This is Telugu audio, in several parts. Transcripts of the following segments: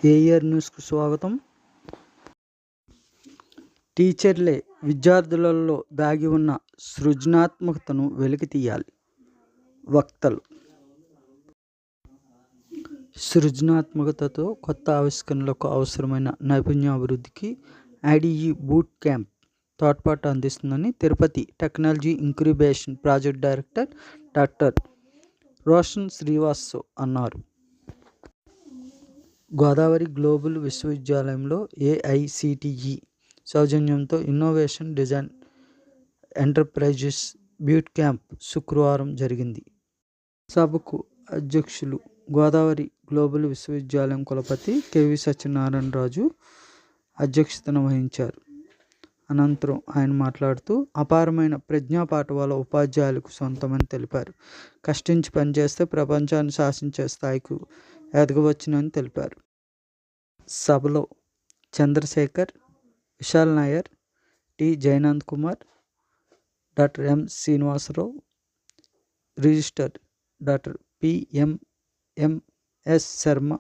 ఏఆర్ న్యూస్కు స్వాగతం. టీచర్లే విద్యార్థులలో దాగి ఉన్న సృజనాత్మకతను వెలికితీయాలి. వక్తలు సృజనాత్మకతతో కొత్త ఆవిష్కరణలకు అవసరమైన నైపుణ్యాభివృద్ధికి ఐడిఇ బూట్ క్యాంప్ తోడ్పాటు అందిస్తుందని Tirupati technology incubation project director doctor Roshan Srivastav అన్నారు. గోదావరి గ్లోబల్ విశ్వవిద్యాలయంలో ఏఐసిటిఇ సౌజన్యంతో innovation design enterprises boot camp శుక్రవారం జరిగింది. సభకు అధ్యక్షులు గోదావరి గ్లోబల్ విశ్వవిద్యాలయం కులపతి కెవి సత్యనారాయణరాజు అధ్యక్షతన వహించారు. అనంతరం ఆయన మాట్లాడుతూ అపారమైన ప్రజ్ఞాపాఠవాల ఉపాధ్యాయులకు సొంతమని తెలిపారు. కష్టించి పనిచేస్తే ప్రపంచాన్ని శాసించే స్థాయికి ఎదగవచ్చునని తెలిపారు. సభలో Chandrasekhar, Vishal Nair, T Jayanand Kumar, doctor M Srinivasarao, registrar doctor PMMS Sharma,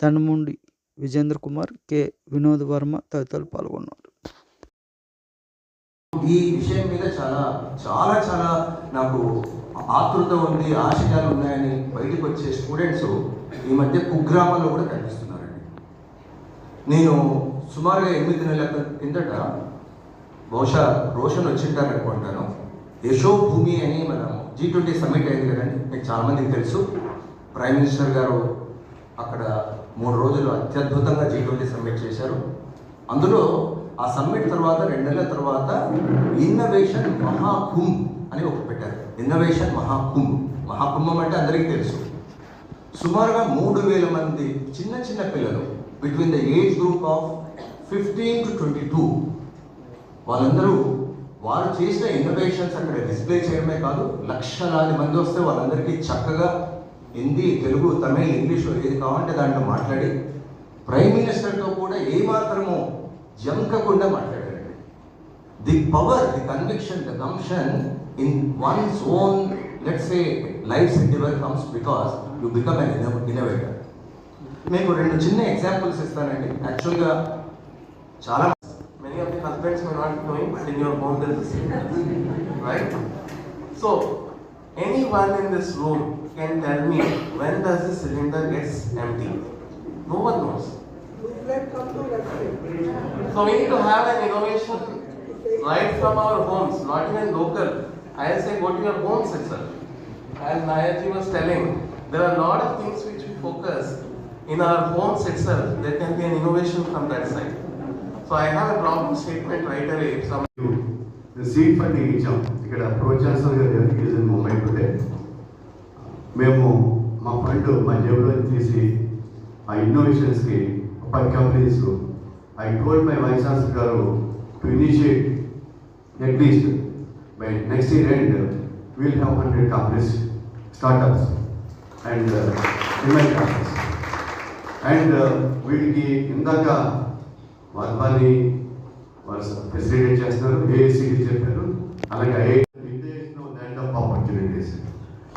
Dhanamundi Vijendra Kumar, K Vinod Varma తదితరులు పాల్గొన్నారు. ఈ విషయం మీద చాలా చాలా చాలా నాకు ఆతృత ఉంది, ఆశయాలు ఉన్నాయని బయటకు వచ్చే స్టూడెంట్స్ ఈ మధ్య కుగ్రామాల్లో కూడా కనిపిస్తున్నారండి. నేను సుమారుగా 8 నెలల కిందట బహుశా రోషన్ వచ్చింటారనుకుంటాను, యశోభూమి అని మన G20 సమ్మిట్ అయింది కదండి, మీకు చాలామందికి తెలుసు. ప్రైమ్ మినిస్టర్ గారు అక్కడ 3 రోజులు అత్యద్భుతంగా G20 సమ్మిట్ చేశారు. అందులో ఆ సమ్మిట్ తర్వాత 2 నెలల తర్వాత ఇన్నోవేషన్ మహాకుంభ్ అని ఒకటి పెట్టారు. ఇన్నోవేషన్ మహాకుంభం అంటే అందరికీ తెలుసు. సుమారుగా 3,000 మంది చిన్న చిన్న పిల్లలు between the age group of 15 to 22 వాళ్ళందరూ వారు చేసిన ఇన్నోవేషన్స్ అక్కడ డిస్ప్లే చేయడమే కాదు, లక్షలాది మంది వస్తే వాళ్ళందరికీ చక్కగా హిందీ, తెలుగు, తమిళ్, ఇంగ్లీష్ ఏది కావాలంటే దాంట్లో మాట్లాడి ప్రైమ్ మినిస్టర్తో కూడా ఏమాత్రమో జంకకుండా మాట్లాడారండి. The power, the conviction, the gumption in one's own let's say life endeavor comes because you become an innovator. మీకు 2 చిన్న ఎగ్జాంపుల్స్ ఇస్తానండి. యాక్చువల్గా చాలా many of the husbands may not knowing, but in your home there is a cylinder, right? So anyone in this room can tell me when does the cylinder gets empty? No one knows. So we need to have an innovation right from our homes, not even local. I say go to your homes itself. As Nayarji was telling, there are a lot of things which we focus in our homes itself. There can be an innovation from that side. So I have a problem statement right away. The seed funding ఇచ్చాం. ఇక్కడ ప్రో ఛాన్సలర్ గారు ఈజ్ ఇన్ ముంబై టుడే. మేము మా ఫండ్ మా జేబులో తీసి ఆ ఇన్నోవేషన్స్కి 10 companies I told my vice chancellor గారు to initiate at least by next year end we'll have 100 companies, startups and women companies. And వీటికి ఇందాక వాళ్ళని ఫెసిలిటేట్ చేస్తున్నారు, ఏఐసిటి చెప్పారు, అలాగే land of opportunities.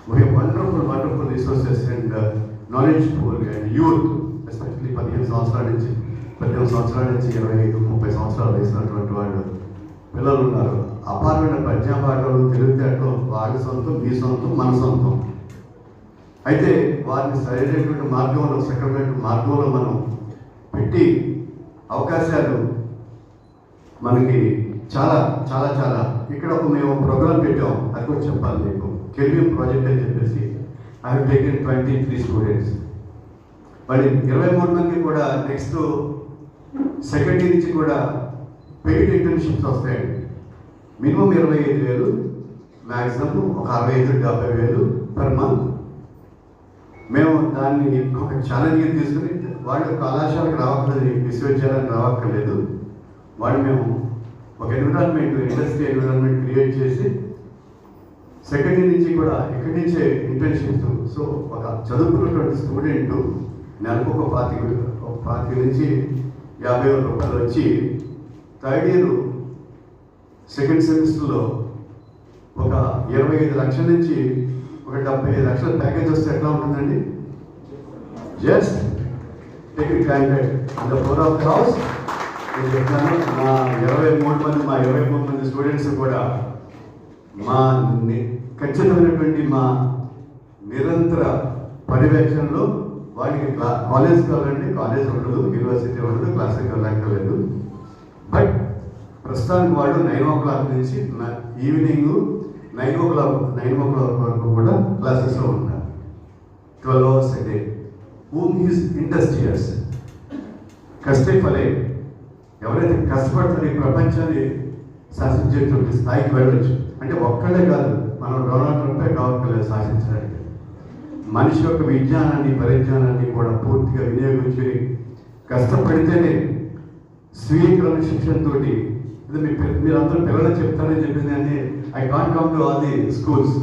We have wonderful resources and knowledge pool and youth, especially 18 సంవత్సరాల నుంచి 25-30 సంవత్సరాలు వేసినటువంటి వాళ్ళు పిల్లలు ఉన్నారు. అపారమైన ప్రజ్ఞాపాఠాలు, తెలివితేటలు వారి సొంతం, మీ సొంతం, మన సొంతం. అయితే వారిని సరైనటువంటి మార్గంలో, సక్రమైన మార్గంలో మనం పెట్టి అవకాశాలు మనకి చాలా చాలా చాలా ఇక్కడ మేము ప్రోగ్రామ్ పెట్టాం, అది కూడా చెప్పాలి మీకు. కెల్విన్ ప్రాజెక్ట్ అని చెప్పేసి ఐ హావ్ టేకెన్ 23 స్టూడెంట్స్. మరి 23 మంది కూడా నెక్స్ట్ సెకండ్ ఇయర్ నుంచి కూడా పెయిడ్ ఇంటర్న్షిప్స్ వస్తాయండి. మినిమం 25,000, మ్యాక్సిమం ఒక 65-70,000 పర్ మంత్. మేము దాన్ని ఒక ఛాలెంజ్గా తీసుకుని వాళ్ళు కళాశాలకు రావక్కర్లేదు, విశ్వవిద్యాలయానికి రావక్కర్లేదు, వాళ్ళు మేము ఒక ఎన్విరాన్మెంట్, ఇండస్ట్రీ ఎన్విరాన్మెంట్ క్రియేట్ చేసి సెకండ్ ఇయర్ నుంచి కూడా ఇక్కడి నుంచే ఇంటర్న్షిప్స్. సో ఒక చదువుకున్నటువంటి స్టూడెంట్ నెలకు ఒక 25 నుంచి 50,000 రూపాయలు వచ్చి థర్డ్ ఇయర్ సెకండ్ సెమిస్టర్లో ఒక 25 లక్షల నుంచి ఒక 75 లక్షల ప్యాకేజ్ వస్తే ఎట్లా ఉంటుందండి? Just take it granted on the floor of the house. నేను చెప్తాను, మా 23 మంది స్టూడెంట్స్ కూడా మా ఖచ్చితమైనటువంటి మా నిరంతర పర్యవేక్షణలో వాడికి కాలేజ్ కావాలండి, కాలేజ్ ఉండదు, యూనివర్సిటీ ఉండదు, క్లాస్కి వెళ్ళక్కర్లేదు. బట్ ప్రస్తుతానికి వాడు 9 o'clock నుంచి ఈవినింగ్ 9 o'clock వరకు కూడా క్లాసెస్లో ఉంటారు. 12 hours a day. Whom is industrious. కష్టే Phale. ఎవరైతే కష్టపడతారో ఈ ప్రపంచాన్ని శాసించేటువంటి స్థాయికి వెళ్ళొచ్చు. అంటే ఒక్కడే కాదు, మనం డొనాల్డ్ ట్రంపే కావట్లేదు శాసించడానికి. మనిషి యొక్క విజ్ఞానాన్ని, పరిజ్ఞానాన్ని కూడా పూర్తిగా వినియోగించుకుని కష్టపడితేనే స్వీయ క్రమశిక్షణతో, ఇది మీరందరూ పిల్లలు చెప్తారని చెప్పింది అని, I can't come to all the schools.